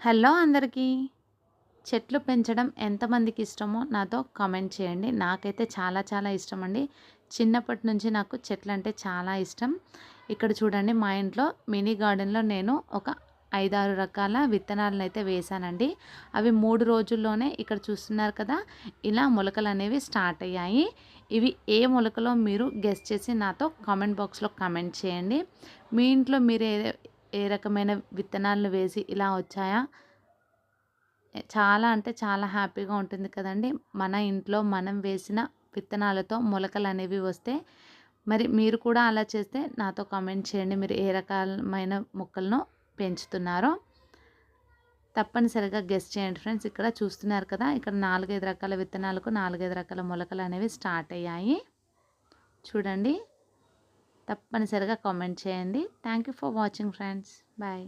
Hello అందరికీ. చెట్లు పెంచడం ఎంతమందికి ఇష్టమో నాతో కామెంట్ చేయండి. నాకైతే చాలా చాలా ఇష్టమండి. చిన్నప్పటి నుంచి నాకు చెట్లంటే చాలా ఇష్టం. ఇక్కడ చూడండి, మా ఇంట్లో మినీ గార్డెన్‌లో నేను ఒక 5, 6 రకాల విత్తనాలనైతే వేశానండి. అవి 3 రోజుల్లోనే ఇక్కడ చూస్తున్నారు కదా! ఇలా మొలకలనేవి స్టార్ట్ అయ్యాయి. ఇవి ఏ మొలకలో మీరు గెస్ చేసి నాతో కామెంట్ బాక్స్‌లో కామెంట్ చేయండి. మీ ఇంట్లో మీరు ఏ రకమైన విత్తనాలను వేసి ఇలా వచ్చాయా? చాలా అంటే చాలా హ్యాపీగా ఉంటుంది కదండీ! మన ఇంట్లో మనం వేసిన విత్తనాలతో మొలకలనేవి వస్తే, మరి మీరు కూడా అలా చేస్తే నాతో కామెంట్ చేయండి. మీరు ఏ రకమైన మొక్కలను పెంచుతున్నారో తప్పనిసరిగా గెస్ చేయండి ఫ్రెండ్స్. ఇక్కడ చూస్తున్నారు కదా! ఇక్కడ 4, 5 రకాల విత్తనాలకు 4, 5 రకాల మొలకలనేవి స్టార్ట్ అయ్యాయి. చూడండి. తప్పనిసరిగా కామెంట్ చేయండి. Thank you for watching friends. Bye.